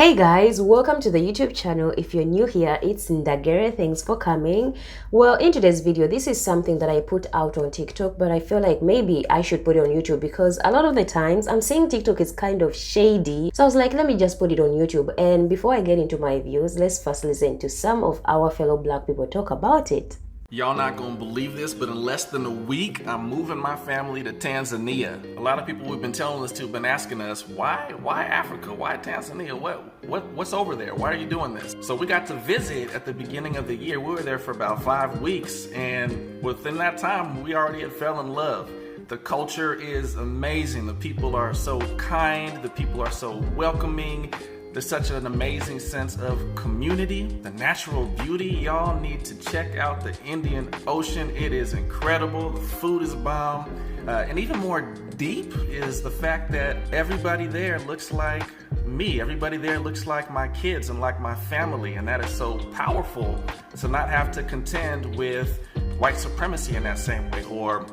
Hey guys, welcome to the YouTube channel. If you're new here, it's 𝗙𝗶𝗍𝗀𝗃, thanks for coming. Well, in today's video, this is something that I put out on TikTok, but I feel like maybe I should put it on YouTube because a lot of the times I'm seeing TikTok is kind of shady. So I was like, let me just put it on YouTube. And before I get into my views, let's first listen to some of our fellow black people talk about it. Y'all not gonna believe this, but in less than a week, I'm moving my family to Tanzania. A lot of people we've been telling this to have been asking us, why Africa? Why Tanzania? What's over there? Why are you doing this? So we got to visit at the beginning of the year. We were there for about 5 weeks, and within that time, we already had fell in love. The culture is amazing. The people are so kind. The people are so welcoming. There's such an amazing sense of community. The natural beauty, y'all need to check out the Indian Ocean. It is incredible. The food is bomb. And even more deep is the fact that everybody there looks like me. Everybody there looks like my kids and like my family. And that is so powerful to not have to contend with white supremacy in that same way, or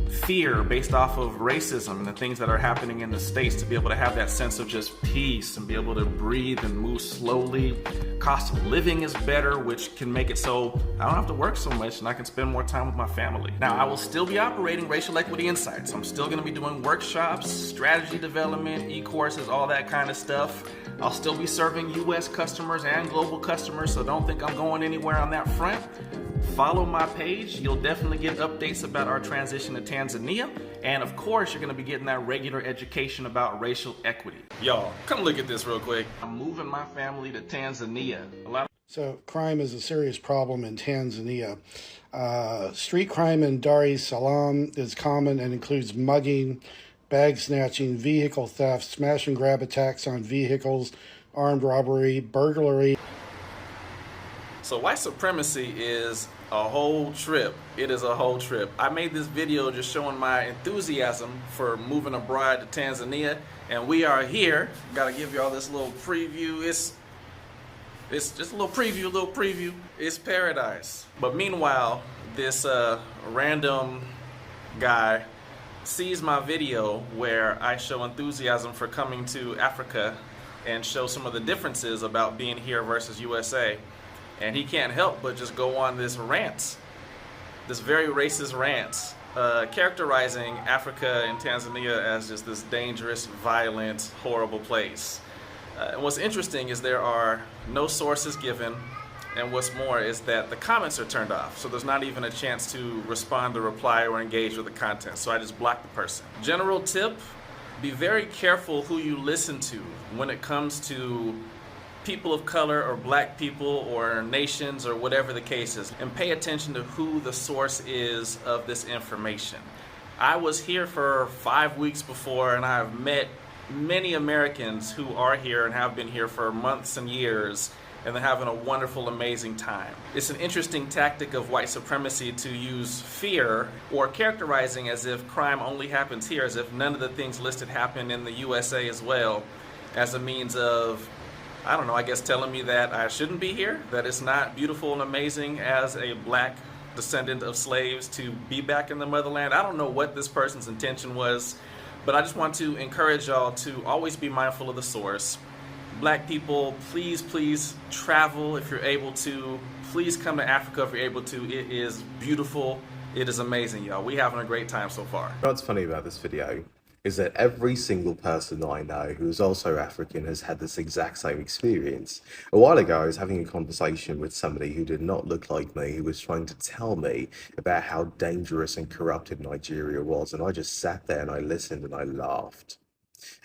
fear based off of racism and the things that are happening in the States, to be able to have that sense of just peace and be able to breathe and move slowly. Cost of living is better, which can make it so I don't have to work so much and I can spend more time with my family. Now, I will still be operating Racial Equity Insights. I'm still gonna be doing workshops, strategy development, e-courses, all that kind of stuff. I'll still be serving US customers and global customers, so don't think I'm going anywhere on that front. Follow my page. You'll definitely get updates about our transition to Tanzania. And of course, you're gonna be getting that regular education about racial equity. Y'all, come look at this real quick. I'm moving my family to Tanzania. So crime is a serious problem in Tanzania. Street crime in 𝗙𝗶𝗍𝗀𝗃 is common and includes mugging, bag snatching, vehicle theft, smash and grab attacks on vehicles, armed robbery, burglary. So white supremacy is a whole trip. It is a whole trip. I made this video just showing my enthusiasm for moving abroad to Tanzania, and we are here. Gotta give y'all this little preview. It's just a little preview. It's paradise. But meanwhile, this random guy sees my video where I show enthusiasm for coming to Africa and show some of the differences about being here versus USA. And he can't help but just go on this rant, this very racist rant, characterizing Africa and Tanzania as just this dangerous, violent, horrible place. And what's interesting is there are no sources given, and what's more is that the comments are turned off, so there's not even a chance to respond or reply or engage with the content, so I just block the person. General tip, be very careful who you listen to when it comes to people of color or black people or nations or whatever the case is, and pay attention to who the source is of this information. I was here for 5 weeks before, and I've met many Americans who are here and have been here for months and years, and they're having a wonderful, amazing time. It's an interesting tactic of white supremacy to use fear, or characterizing as if crime only happens here, as if none of the things listed happen in the USA as well, as a means of, I don't know, I guess telling me that I shouldn't be here, that it's not beautiful and amazing as a black descendant of slaves to be back in the motherland. I don't know what this person's intention was, but I just want to encourage y'all to always be mindful of the source. Black people, please travel if you're able to. Please come to Africa if you're able to. It is beautiful. It is amazing, y'all. We're having a great time so far. What's funny about this video is that every single person I know who is also African has had this exact same experience. A while ago, I was having a conversation with somebody who did not look like me, who was trying to tell me about how dangerous and corrupted Nigeria was, and I just sat there and I listened and I laughed.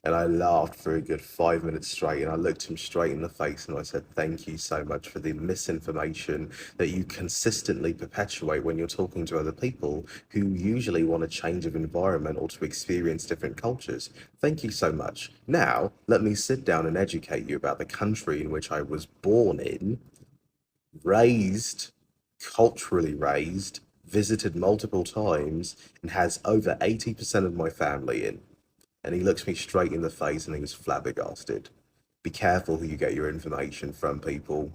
And I laughed for a good 5 minutes straight, and I looked him straight in the face and I said, thank you so much for the misinformation that you consistently perpetuate when you're talking to other people who usually want a change of environment or to experience different cultures. Thank you so much. Now, let me sit down and educate you about the country in which I was born in, raised, culturally raised, visited multiple times, and has over 80% of my family in. And he looks me straight in the face and he was flabbergasted. Be careful who you get your information from, people.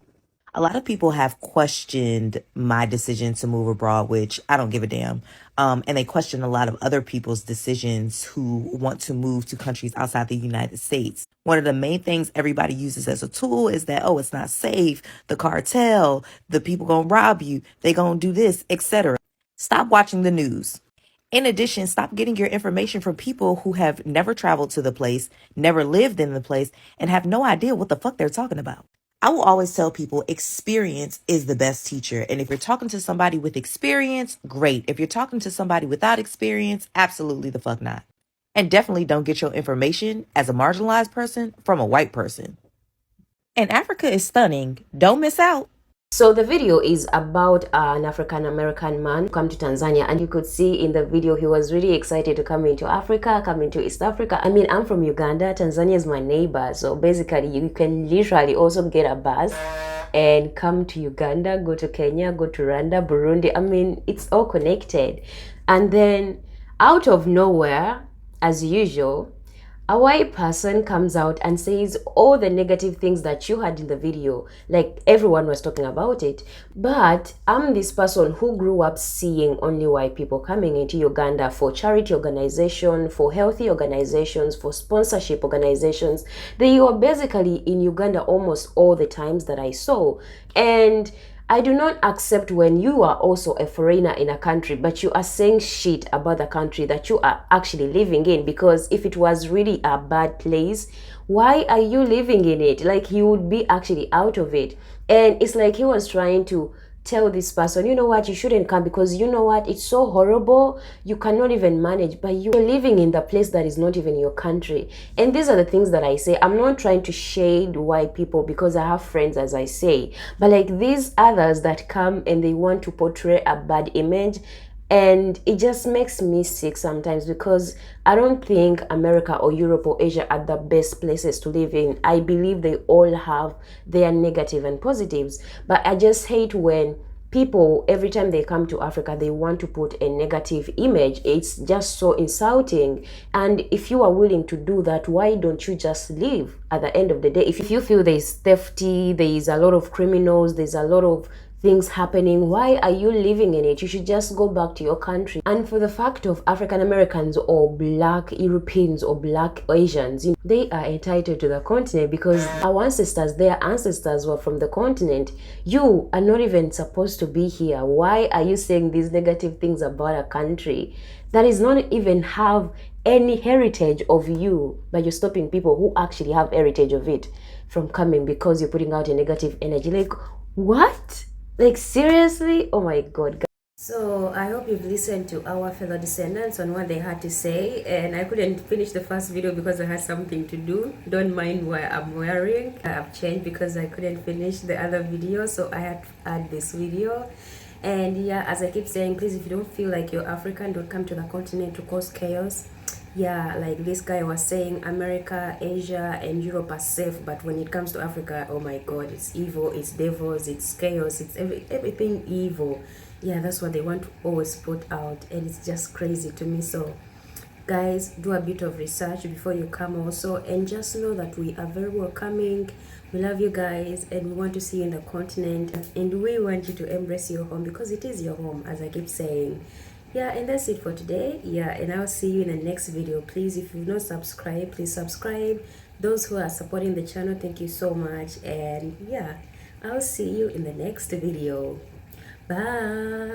A lot of people have questioned my decision to move abroad, which I don't give a damn. And they question a lot of other people's decisions who want to move to countries outside the United States. One of the main things everybody uses as a tool is that, oh, it's not safe, the cartel, the people gonna rob you, they gonna do this, etc. Stop watching the news. In addition, stop getting your information from people who have never traveled to the place, never lived in the place, and have no idea what the fuck they're talking about. I will always tell people experience is the best teacher. And if you're talking to somebody with experience, great. If you're talking to somebody without experience, absolutely the fuck not. And definitely don't get your information as a marginalized person from a white person. And Africa is stunning. Don't miss out. So the video is about an African American man come to Tanzania, and you could see in the video he was really excited to come into Africa, come into East Africa. I mean, I'm from Uganda. Tanzania is my neighbor, so basically you can literally also get a bus and come to Uganda, go to Kenya, go to Rwanda, Burundi. I mean, it's all connected. And then out of nowhere, as usual, a white person comes out and says all the negative things that you had in the video, like everyone was talking about it. But I'm this person who grew up seeing only white people coming into Uganda for charity organization, for healthy organizations, for sponsorship organizations. They were basically in Uganda almost all the times that I saw. And I do not accept when you are also a foreigner in a country, but you are saying shit about the country that you are actually living in. Because if it was really a bad place, why are you living in it? Like, he would be actually out of it. And it's like he was trying to tell this person, you know what, you shouldn't come because you know what, it's so horrible, you cannot even manage, but you're living in the place that is not even your country. And these are the things that I say. I'm not trying to shade white people because I have friends, as I say, but like these others that come and they want to portray a bad image, and it just makes me sick sometimes, because I don't think America or Europe or Asia are the best places to live in. I believe they all have their negative and positives. But I just hate when people, every time they come to Africa, they want to put a negative image. It's just so insulting. And if you are willing to do that, why don't you just leave at the end of the day? If you feel there's theft, there's a lot of criminals, there's a lot of things happening, why are you living in it? You should just go back to your country. And for the fact of African Americans or black Europeans or black Asians, they are entitled to the continent because our ancestors, their ancestors were from the continent. You are not even supposed to be here. Why are you saying these negative things about a country that is not even have any heritage of you, but you're stopping people who actually have heritage of it from coming because you're putting out a negative energy? Like, what? Like, seriously? Oh my god. So I hope you've listened to our fellow descendants on what they had to say, and I couldn't finish the first video because I had something to do. Don't mind what I'm wearing. I've changed because I couldn't finish the other video, so I had to add this video. And yeah, as I keep saying, please, if you don't feel like you're African, don't come to the continent to cause chaos. Yeah, like this guy was saying, America, Asia, and Europe are safe, but when it comes to Africa, oh my god, it's evil, it's devils, it's chaos, it's everything evil. Yeah, that's what they want to always put out, and it's just crazy to me. So guys, do a bit of research before you come also, and just know that we are very welcoming. We love you guys, and we want to see you in the continent, and we want you to embrace your home because it is your home, as I keep saying. Yeah, and that's it for today. Yeah, and I'll see you in the next video. Please, if you've not subscribed, please subscribe. Those who are supporting the channel, thank you so much. And yeah, I'll see you in the next video. Bye.